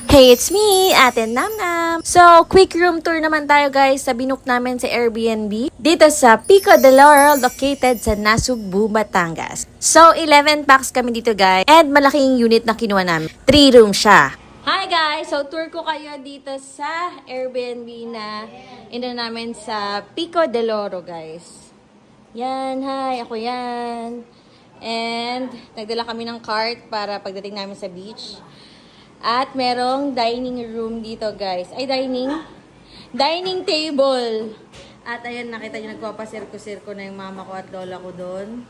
Hey, it's me, Ate Namnam. So, quick room tour naman tayo guys sa binook namin sa Airbnb dito sa Pico de Laurel located sa Nasugbu, Batangas. So, 11 packs kami dito guys and malaking unit na kinuha namin. 3 room siya. Hi guys! So, tour ko kayo dito sa Airbnb na ina namin sa Pico de Laurel guys. Yan, hi! Ako yan. And, nagdala kami ng cart para pagdating namin sa beach. At merong dining room dito guys. Ay, dining table. At ayan, nakita nyo, nagpapasirko-sirko na yung mama ko at lola ko doon.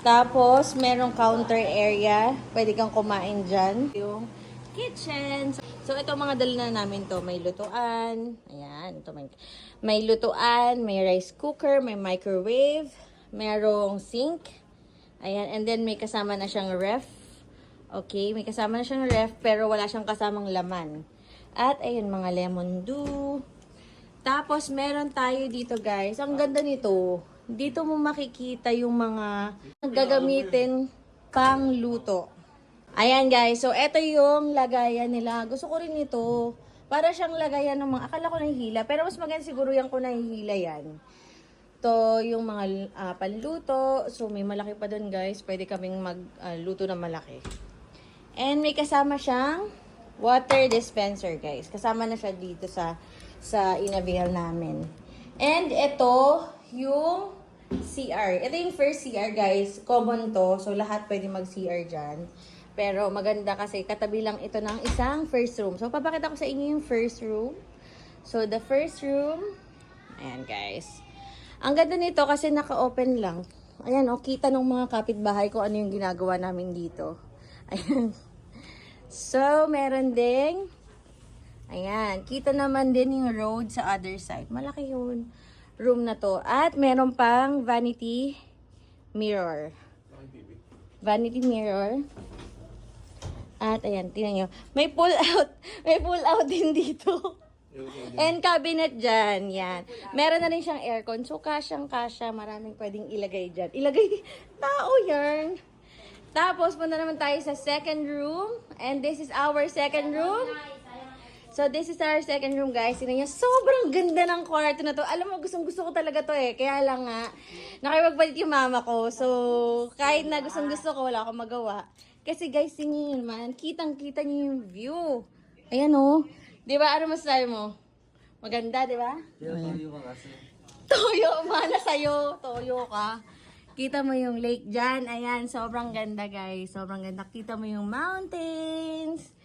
Tapos, merong counter area. Pwede kang kumain dyan. Yung kitchen. So, ito mga dala na namin to. May lutuan. Ayan. Ito may lutuan. May rice cooker. May microwave. Merong sink. Ayan. And then, may kasama na siyang ref. Okay, may kasama na siyang ref pero wala siyang kasamang laman. At ayun, mga lemon dew. Tapos meron tayo dito guys. Ang ganda nito. Dito mo makikita yung mga gagamitin pang luto. Ayan guys, so eto yung lagayan nila. Gusto ko rin ito. Para siyang lagayan ng mga, akala ko nahihila. Pero mas maganda siguro yan kung nahihila yan. To yung mga panluto. So may malaki pa dun guys. Pwede kaming magluto na malaki. And may kasama siyang water dispenser, guys. Kasama na siya dito sa inabihan namin. And ito, yung CR. Ito yung first CR, guys. Common to. So, lahat pwede mag-CR dyan. Pero maganda kasi katabi lang ito ng isang first room. So, papakita ko sa inyo yung first room. So, the first room. Ayan, guys. Ang ganda nito kasi naka-open lang. Ayan, kita ng mga kapitbahay ko ano yung ginagawa namin dito. Ayan. So, meron ding, ayan, kita naman din yung road sa other side. Malaki yung room na to. At meron pang vanity mirror. Vanity mirror. At ayan, tingnan nyo. May pull out. May pull out din dito. And cabinet dyan. Yan. Meron na rin siyang aircon. So, kasyang-kasya. Maraming pwedeng ilagay dyan. Ilagay tao yan. Tapos, punta naman tayo sa second room. And this is our second room. So, this is our second room, guys. Tingnan niyo, sobrang ganda ng kwarto na to. Alam mo, gustong-gusto ko talaga to eh. Kaya lang nga, nakipagpalit yung mama ko. So, kahit na gustong-gusto ko, wala akong magawa. Kasi guys, tingnan man, kitang-kita niyo yung view. Ayan oh. Di ba? Ano masasabi mo? Maganda, di ba? Toyo ka kasi. Toyo, mana sa'yo. Toyo ka. Kita mo yung lake dyan. Ayan, sobrang ganda guys. Sobrang ganda. Kita mo yung mountains.